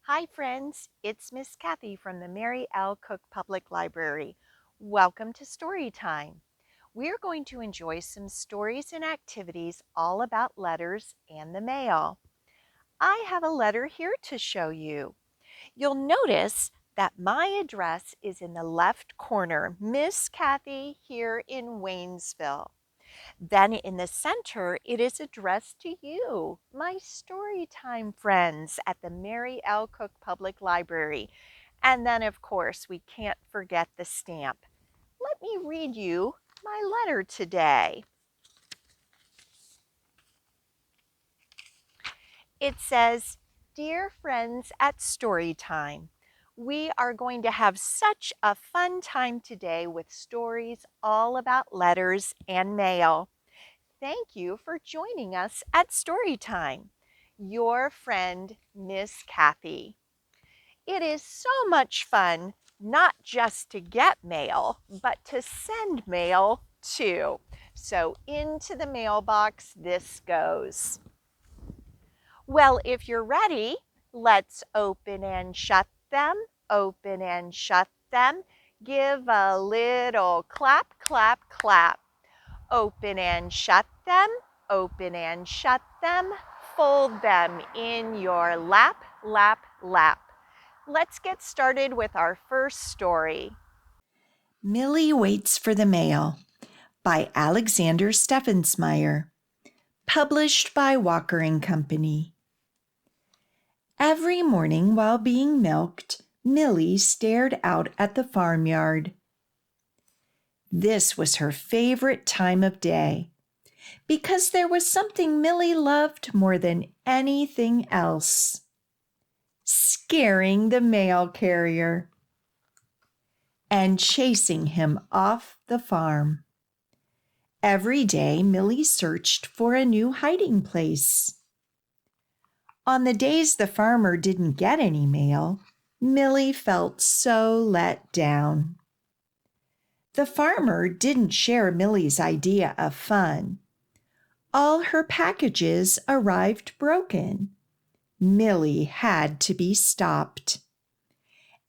Hi friends, it's Miss Cathy from the Mary L. Cook Public Library. Welcome to Storytime. We're going to enjoy some stories and activities all about letters and the mail. I have a letter here to show you. You'll notice that my address is in the left corner, Miss Cathy here in Waynesville. Then in the center, it is addressed to you, my Storytime friends at the Mary L. Cook Public Library. And then, of course, we can't forget the stamp. Let me read you my letter today. It says, "Dear friends at Storytime, we are going to have such a fun time today with stories all about letters and mail. Thank you for joining us at Storytime. Your friend, Miss Cathy." It is so much fun not just to get mail, but to send mail too. So into the mailbox this goes. Well, if you're ready, let's open and shut them, open and shut them. Give a little clap, clap, clap. Open and shut them, open and shut them. Fold them in your lap, lap, lap. Let's get started with our first story. Millie Waits for the Mail by Alexander Steffensmeier, published by Walker and Company. Every morning while being milked, Millie stared out at the farmyard. This was her favorite time of day because there was something Millie loved more than anything else: scaring the mail carrier and chasing him off the farm. Every day, Millie searched for a new hiding place. On the days the farmer didn't get any mail, Millie felt so let down. The farmer didn't share Millie's idea of fun. All her packages arrived broken. Millie had to be stopped.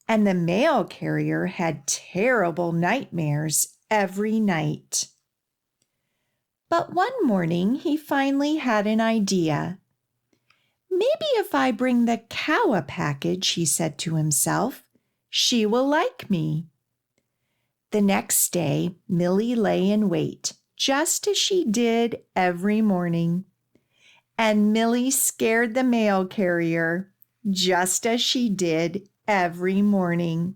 And the mail carrier had terrible nightmares every night. But one morning he finally had an idea. Maybe if I bring the cow a package, he said to himself, she will like me. The next day, Millie lay in wait, just as she did every morning. And Millie scared the mail carrier, just as she did every morning.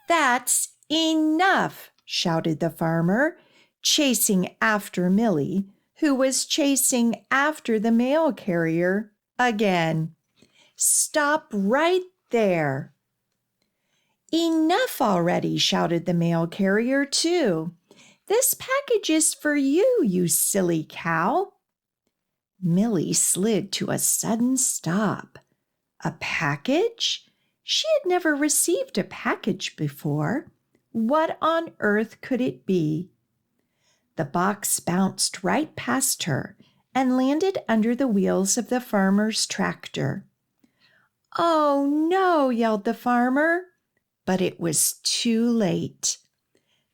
"That's enough," shouted the farmer, chasing after Millie, who was chasing after the mail carrier again. "Stop right there." "Enough already," shouted the mail carrier too. "This package is for you, you silly cow." Millie slid to a sudden stop. A package? She had never received a package before. What on earth could it be? The box bounced right past her and landed under the wheels of the farmer's tractor. "Oh, no," yelled the farmer. But it was too late.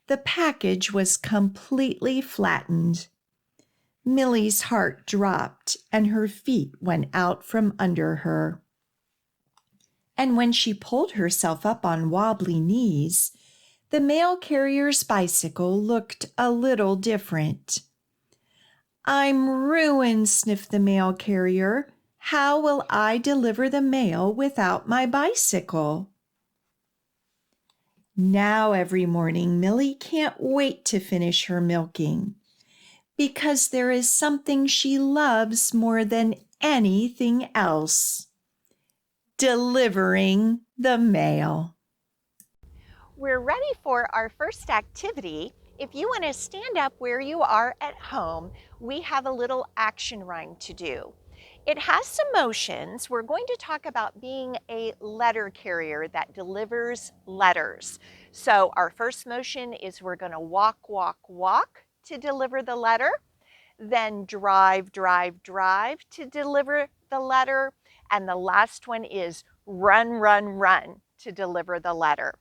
The package was completely flattened. Millie's heart dropped and her feet went out from under her. And when she pulled herself up on wobbly knees, the mail carrier's bicycle looked a little different. "I'm ruined," sniffed the mail carrier. "How will I deliver the mail without my bicycle?" Now every morning, Millie can't wait to finish her milking, because there is something she loves more than anything else: delivering the mail. We're ready for our first activity. If you want to stand up where you are at home, we have a little action rhyme to do. It has some motions. We're going to talk about being a letter carrier that delivers letters. So our first motion is we're going to walk, walk, walk to deliver the letter, then drive, drive, drive to deliver the letter, And the last one is run, run, run to deliver the letter.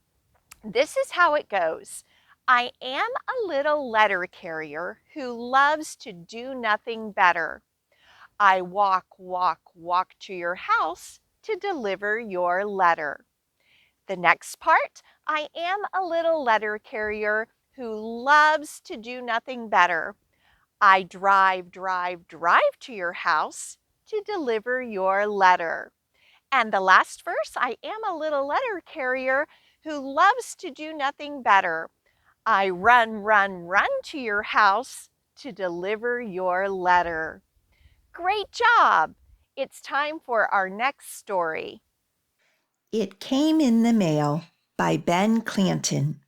This is how it goes. I am a little letter carrier who loves to do nothing better. I walk, walk, walk to your house to deliver your letter. The next part, I am a little letter carrier who loves to do nothing better. I drive, drive, drive to your house to deliver your letter. And the last verse, I am a little letter carrier who loves to do nothing better. I run, run, run to your house to deliver your letter. Great job! It's time for our next story. It Came in the Mail by Ben Clanton.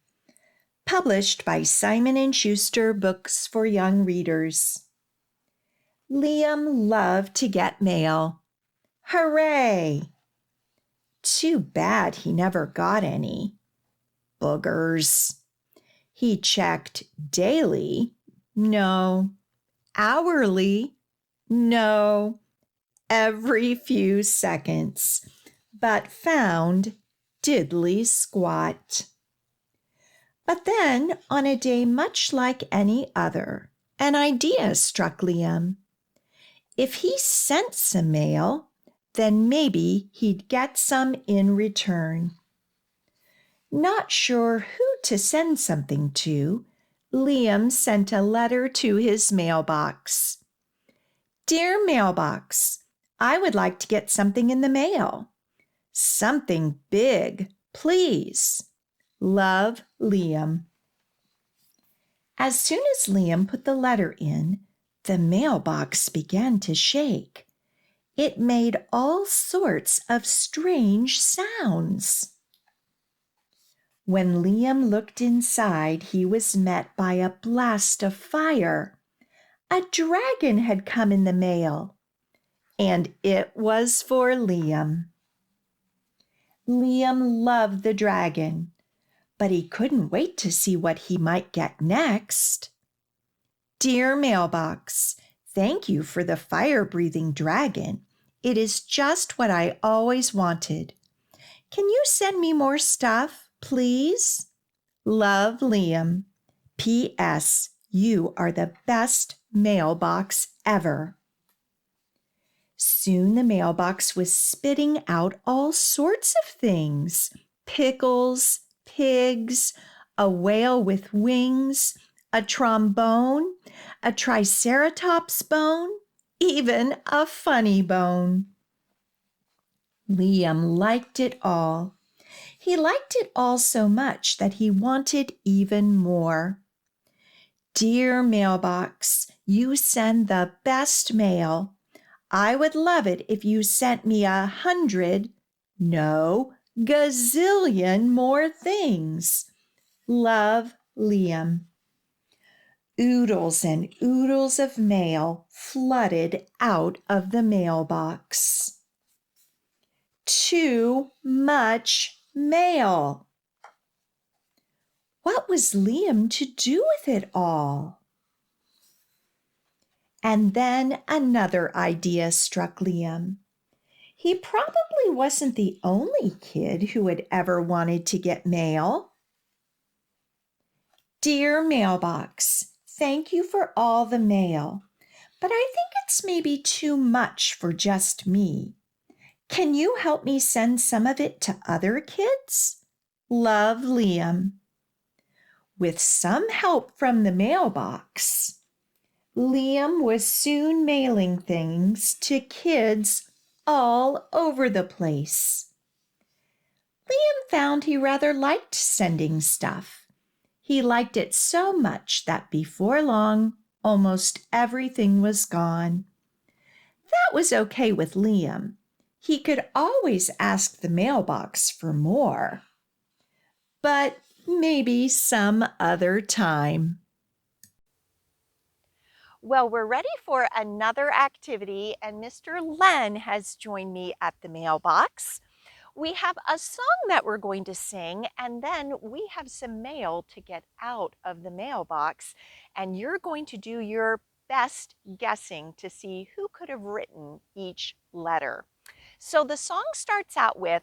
Published by Simon & Schuster Books for Young Readers. Liam loved to get mail. Hooray! Too bad he never got any. Boogers. He checked daily. No. Hourly. No. Every few seconds. But found diddly squat. But then, on a day much like any other, an idea struck Liam. If he sent some mail, then maybe he'd get some in return. Not sure who to send something to, Liam sent a letter to his mailbox. Dear Mailbox, I would like to get something in the mail. Something big, please. Love, Liam. As soon as Liam put the letter in, the mailbox began to shake. It made all sorts of strange sounds. When Liam looked inside, he was met by a blast of fire. A dragon had come in the mail, and it was for Liam. Liam loved the dragon, but he couldn't wait to see what he might get next. Dear Mailbox, thank you for the fire-breathing dragon. It is just what I always wanted. Can you send me more stuff, please? Love, Liam. P.S. You are the best mailbox ever. Soon the mailbox was spitting out all sorts of things. Pickles, pigs, a whale with wings, a trombone, a triceratops bone, even a funny bone. Liam liked it all. He liked it all so much that he wanted even more. Dear Mailbox, you send the best mail. I would love it if you sent me 100, no, gazillion more things. Love, Liam. Oodles and oodles of mail flooded out of the mailbox. Too much mail. What was Liam to do with it all? And then another idea struck Liam. He probably wasn't the only kid who had ever wanted to get mail. Dear Mailbox, thank you for all the mail, but I think it's maybe too much for just me. Can you help me send some of it to other kids? Love, Liam. With some help from the mailbox, Liam was soon mailing things to kids all over the place. Liam found he rather liked sending stuff. He liked it so much that before long, almost everything was gone. That was okay with Liam. He could always ask the mailbox for more. But maybe some other time. Well, we're ready for another activity, and Mr. Len has joined me at the mailbox. We have a song that we're going to sing, and then we have some mail to get out of the mailbox, and you're going to do your best guessing to see who could have written each letter. So the song starts out with,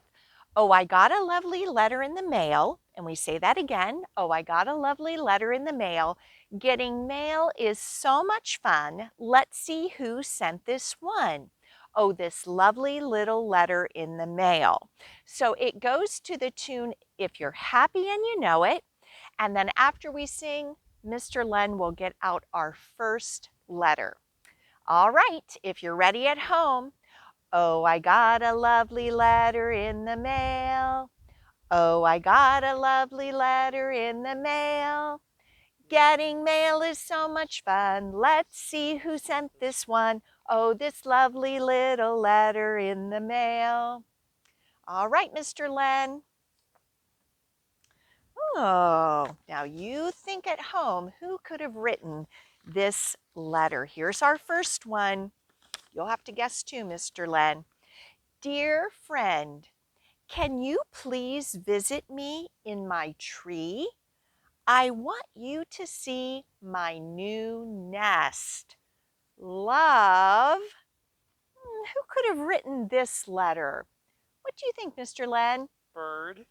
"Oh, I got a lovely letter in the mail." And we say that again. "Oh, I got a lovely letter in the mail. Getting mail is so much fun. Let's see who sent this one. Oh, this lovely little letter in the mail." So it goes to the tune, "If You're Happy and You Know It." And then after we sing, Mr. Len will get out our first letter. All right, if you're ready at home. Oh, I got a lovely letter in the mail. Oh, I got a lovely letter in the mail. Getting mail is so much fun. Let's see who sent this one. Oh, this lovely little letter in the mail. All right, Mr. Len. Oh, now you think at home, who could have written this letter? Here's our first one. You'll have to guess too, Mr. Len. "Dear friend, can you please visit me in my tree? I want you to see my new nest. Love." Who could have written this letter? What do you think, Mr. Len? Bird.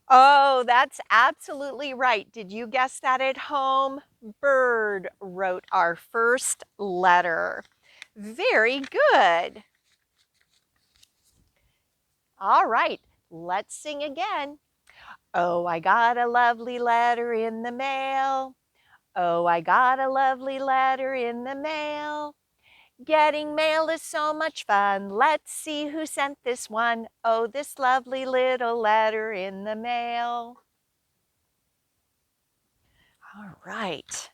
Oh, that's absolutely right. Did you guess that at home? Bird wrote our first letter. Very good. All right, let's sing again. Oh, I got a lovely letter in the mail. Oh, I got a lovely letter in the mail. Getting mail is so much fun. Let's see who sent this one. Oh, this lovely little letter in the mail. All right.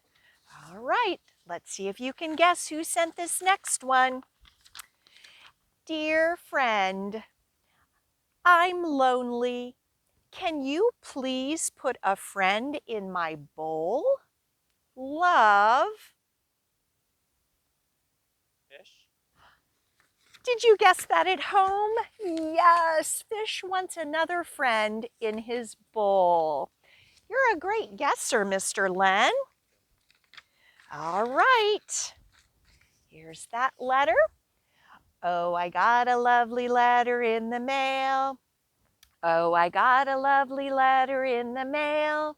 All right. Let's see if you can guess who sent this next one. "Dear friend, I'm lonely. Can you please put a friend in my bowl? Love." Fish. Did you guess that at home? Yes, Fish wants another friend in his bowl. You're a great guesser, Mr. Len. All right, here's that letter. Oh, I got a lovely letter in the mail. Oh, I got a lovely letter in the mail.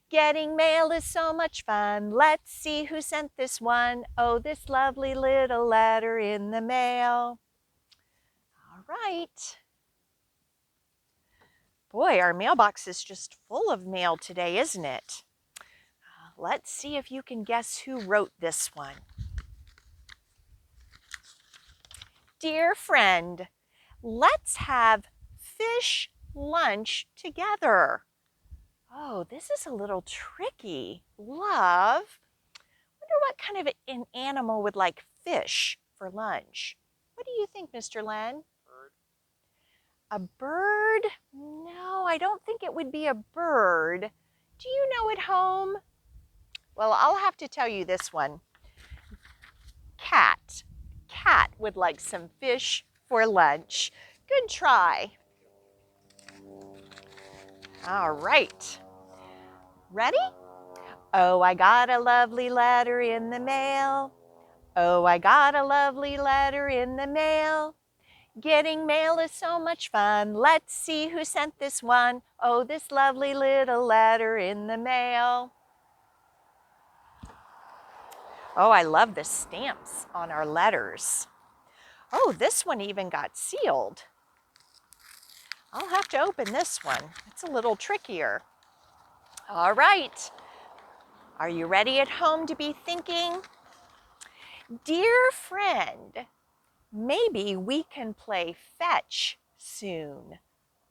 Getting mail is so much fun. Let's see who sent this one. Oh, this lovely little letter in the mail. All right. Boy, our mailbox is just full of mail today, isn't it? Let's see if you can guess who wrote this one. "Dear friend, let's have fish lunch together." Oh, this is a little tricky. Love. Wonder what kind of an animal would like fish for lunch. What do you think, Mr. Len? Bird. A bird? No, I don't think it would be a bird. Do you know at home? Well, I'll have to tell you this one. Cat. Cat would like some fish for lunch. Good try. All right. Ready? Oh, I got a lovely letter in the mail. Oh, I got a lovely letter in the mail. Getting mail is so much fun. Let's see who sent this one. Oh, this lovely little letter in the mail. Oh, I love the stamps on our letters. Oh, this one even got sealed. I'll have to open this one. It's a little trickier. All right. Are you ready at home to be thinking? Dear friend, maybe we can play fetch soon.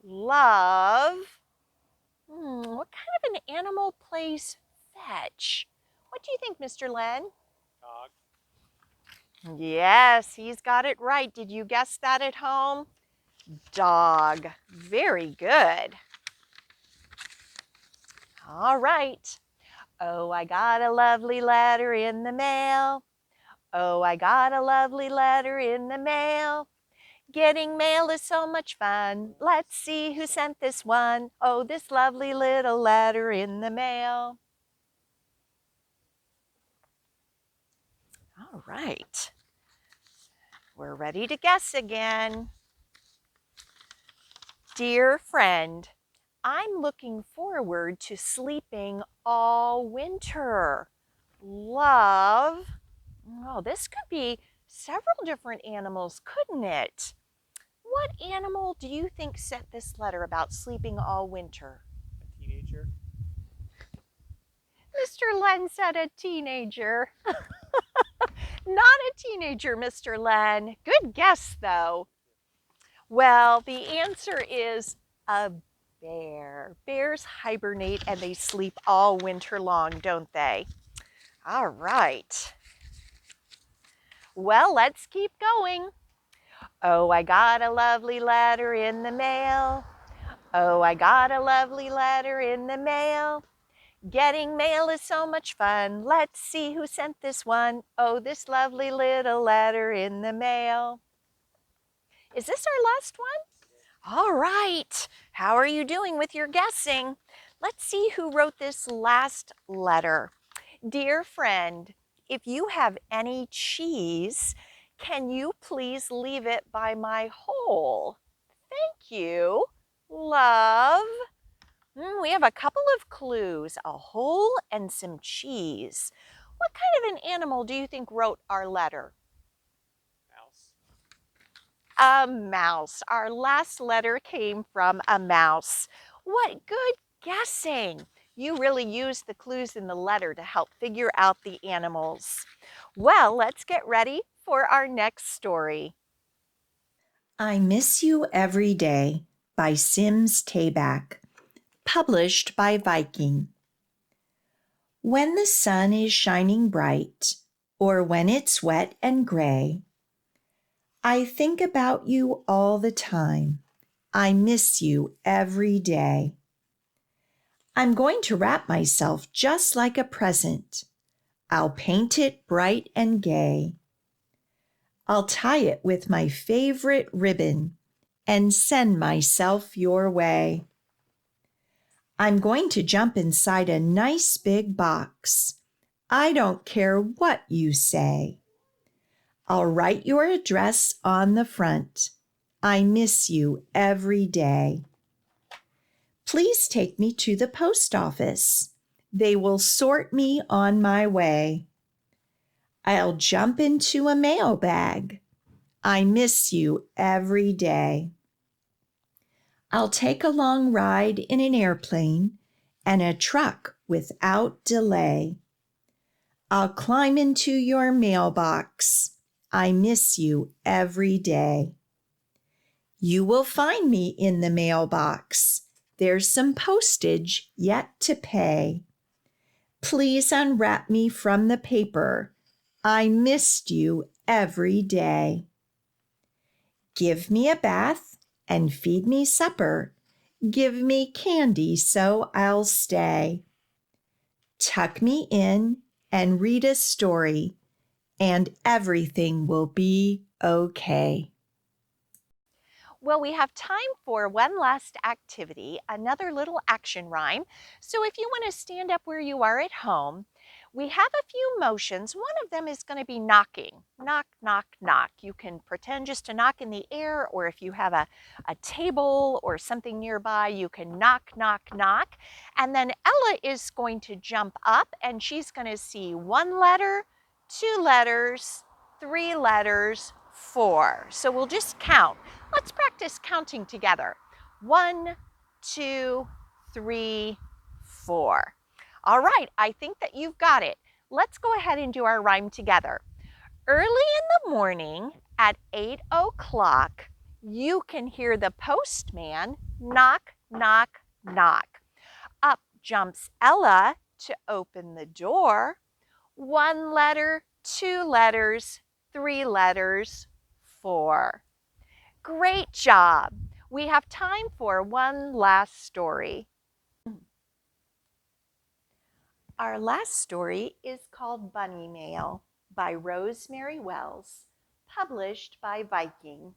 Love. What kind of an animal plays fetch? What do you think, Mr. Len? Dog. Yes, he's got it right. Did you guess that at home? Dog. Very good. All right. Oh, I got a lovely letter in the mail. Oh, I got a lovely letter in the mail. Getting mail is so much fun. Let's see who sent this one. Oh, this lovely little letter in the mail. All right. We're ready to guess again. Dear friend, I'm looking forward to sleeping all winter. Love. Oh, this could be several different animals, couldn't it? What animal do you think sent this letter about sleeping all winter? A teenager. Mr. Len said a teenager. Not a teenager, Mr. Len. Good guess, though. Well, the answer is a bear. Bears hibernate and they sleep all winter long, don't they? All right. Well, let's keep going. Oh, I got a lovely letter in the mail. Oh, I got a lovely letter in the mail. Getting mail is so much fun. Let's see who sent this one. Oh, this lovely little letter in the mail. Is this our last one? All right. How are you doing with your guessing? Let's see who wrote this last letter. Dear friend, if you have any cheese, can you please leave it by my hole? Thank you. Love. We have a couple of clues, a hole and some cheese. What kind of an animal do you think wrote our letter? Mouse. A mouse. Our last letter came from a mouse. What good guessing. You really used the clues in the letter to help figure out the animals. Well, let's get ready for our next story. I Miss You Every Day by Sims Taback, published by Viking. When the sun is shining bright, or when it's wet and gray, I think about you all the time. I miss you every day. I'm going to wrap myself just like a present. I'll paint it bright and gay. I'll tie it with my favorite ribbon and send myself your way. I'm going to jump inside a nice big box. I don't care what you say. I'll write your address on the front. I miss you every day. Please take me to the post office. They will sort me on my way. I'll jump into a mail bag. I miss you every day. I'll take a long ride in an airplane and a truck without delay. I'll climb into your mailbox. I miss you every day. You will find me in the mailbox. There's some postage yet to pay. Please unwrap me from the paper. I missed you every day. Give me a bath and feed me supper. Give me candy so I'll stay. Tuck me in and read a story, and everything will be okay. Well, we have time for one last activity, another little action rhyme. So if you want to stand up where you are at home, we have a few motions. One of them is going to be knocking. Knock, knock, knock. You can pretend just to knock in the air, or if you have a table or something nearby, you can knock, knock, knock. And then Ella is going to jump up and she's going to see one letter, two letters, three letters, four. So we'll just count. Let's practice counting together. 1, 2, 3, 4. All right, I think that you've got it. Let's go ahead and do our rhyme together. Early in the morning at 8 o'clock, you can hear the postman knock, knock, knock. Up jumps Ella to open the door. One letter, two letters, three letters, four. Great job. We have time for one last story. Our last story is called Bunny Mail by Rosemary Wells, published by Viking.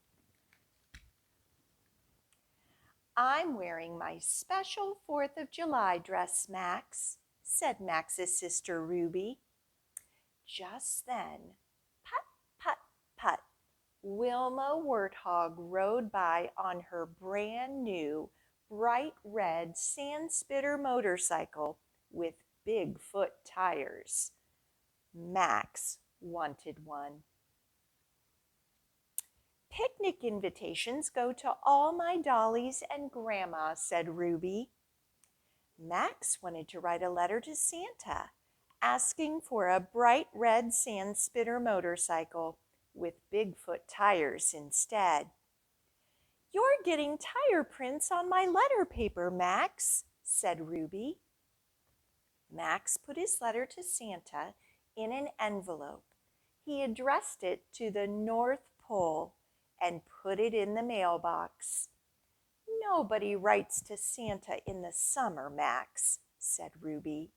I'm wearing my special 4th of July dress, Max, said Max's sister Ruby. Just then, put, put, put, Wilma Warthog rode by on her brand new bright red sand-spitter motorcycle with Bigfoot tires. Max wanted one. Picnic invitations go to all my dollies and Grandma, said Ruby. Max wanted to write a letter to Santa, asking for a bright red sand-spitter motorcycle with Bigfoot tires instead. You're getting tire prints on my letter paper, Max, said Ruby. Max put his letter to Santa in an envelope. He addressed it to the North Pole and put it in the mailbox. Nobody writes to Santa in the summer, Max, said Ruby.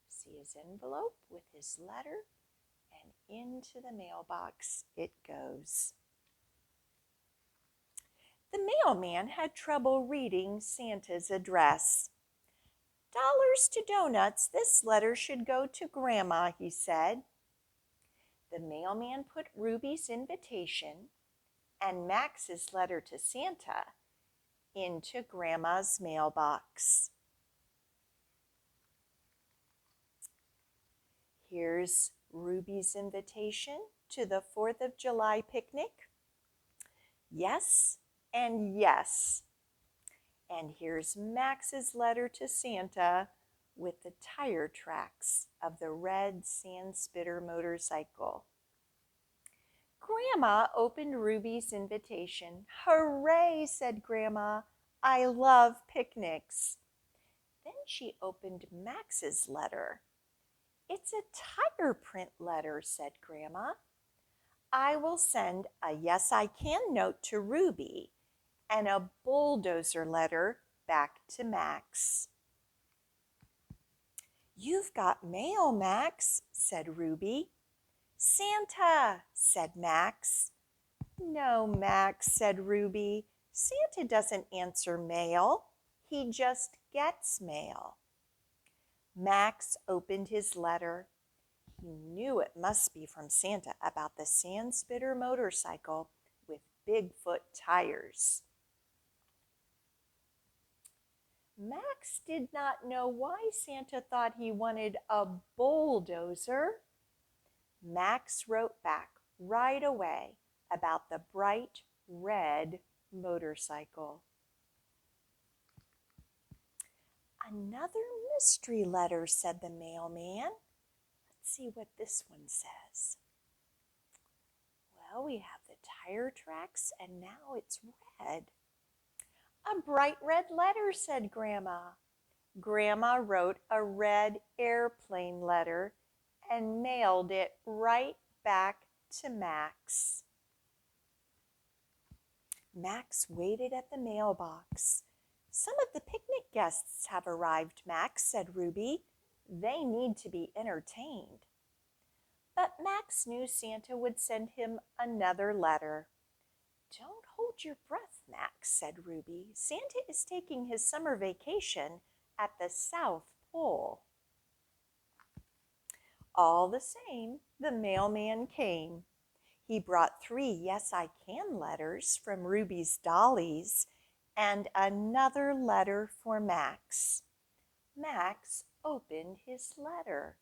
See his envelope with his letter, and into the mailbox it goes. The mailman had trouble reading Santa's address. Dollars to donuts, this letter should go to Grandma, he said. The mailman put Ruby's invitation and Max's letter to Santa into Grandma's mailbox. Here's Ruby's invitation to the 4th of July picnic. Yes and yes. And here's Max's letter to Santa with the tire tracks of the red sand-spitter motorcycle. Grandma opened Ruby's invitation. Hooray, said Grandma. I love picnics. Then she opened Max's letter. It's a tire print letter, said Grandma. I will send a yes I can note to Ruby and a bulldozer letter back to Max. You've got mail, Max, said Ruby. Santa, said Max. No, Max, said Ruby. Santa doesn't answer mail. He just gets mail. Max opened his letter. He knew it must be from Santa about the sand-spitter motorcycle with Bigfoot tires. Max did not know why Santa thought he wanted a bulldozer. Max wrote back right away about the bright red motorcycle. Another mystery letter, said the mailman. Let's see what this one says. Well, we have the tire tracks and now it's red. A bright red letter, said Grandma. Grandma wrote a red airplane letter and mailed it right back to Max. Max waited at the mailbox. Some of the picnic guests have arrived, Max, said Ruby. They need to be entertained. But Max knew Santa would send him another letter. Don't hold your breath, Max, said Ruby. Santa is taking his summer vacation at the South Pole. All the same, the mailman came. He brought 3 Yes I Can letters from Ruby's dollies and another letter for Max. Max opened his letter.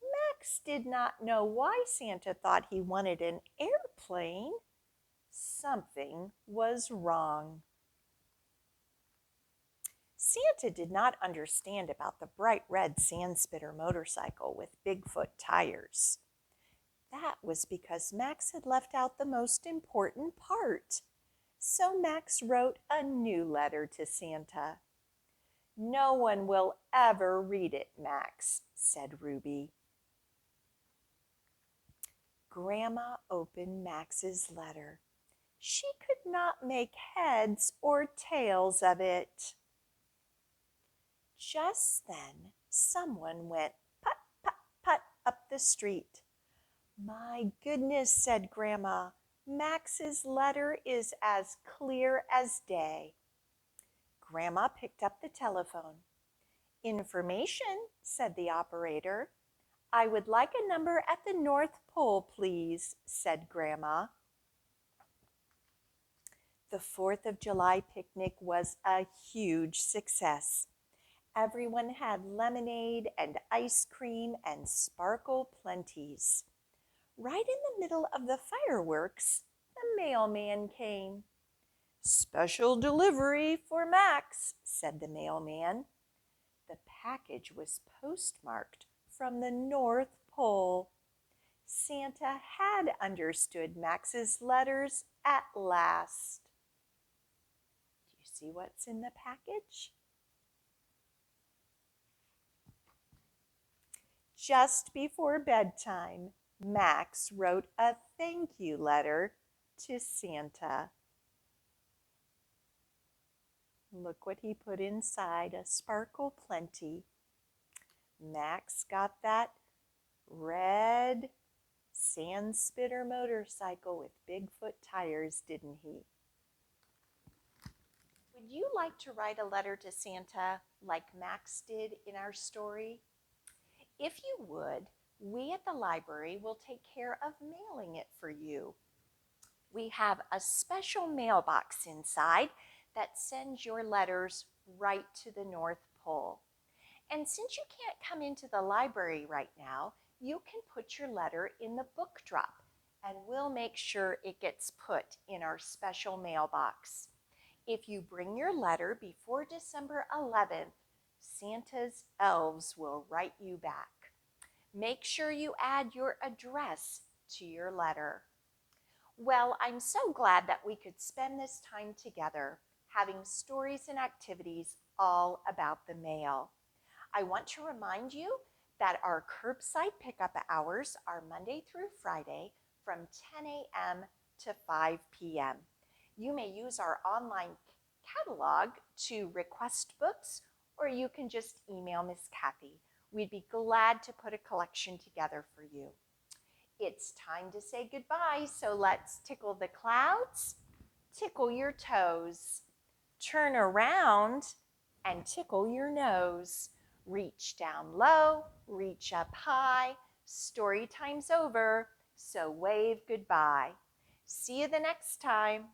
Max did not know why Santa thought he wanted an airplane. Something was wrong. Santa did not understand about the bright red sand-spitter motorcycle with Bigfoot tires. That was because Max had left out the most important part. So Max wrote a new letter to Santa. No one will ever read it, Max, said Ruby. Grandma opened Max's letter. She could not make heads or tails of it. Just then, someone went put, put, put up the street. My goodness, said Grandma, Max's letter is as clear as day. Grandma picked up the telephone. Information, said the operator. I would like a number at the North Pole, please, said Grandma. The 4th of July picnic was a huge success. Everyone had lemonade and ice cream and sparkle plenties. Right in the middle of the fireworks, the mailman came. Special delivery for Max, said the mailman. The package was postmarked from the North Pole. Santa had understood Max's letters at last. Do you see what's in the package? Just before bedtime, Max wrote a thank you letter to Santa. Look what he put inside a sparkle plenty. Max got that red sand spitter motorcycle with Bigfoot tires, didn't he? Would you like to write a letter to Santa like Max did in our story? If you would, we at the library will take care of mailing it for you. We have a special mailbox inside that sends your letters right to the North Pole. And since you can't come into the library right now, you can put your letter in the book drop, and we'll make sure it gets put in our special mailbox. If you bring your letter before December 11th, Santa's elves will write you back. Make sure you add your address to your letter. Well, I'm so glad that we could spend this time together, having stories and activities all about the mail. I want to remind you that our curbside pickup hours are Monday through Friday from 10 a.m. to 5 p.m. You may use our online catalog to request books, or you can just email Miss Cathy. We'd be glad to put a collection together for you. It's time to say goodbye, so let's tickle the clouds, tickle your toes, turn around and tickle your nose. Reach down low, reach up high. Story time's over, so wave goodbye. See you the next time.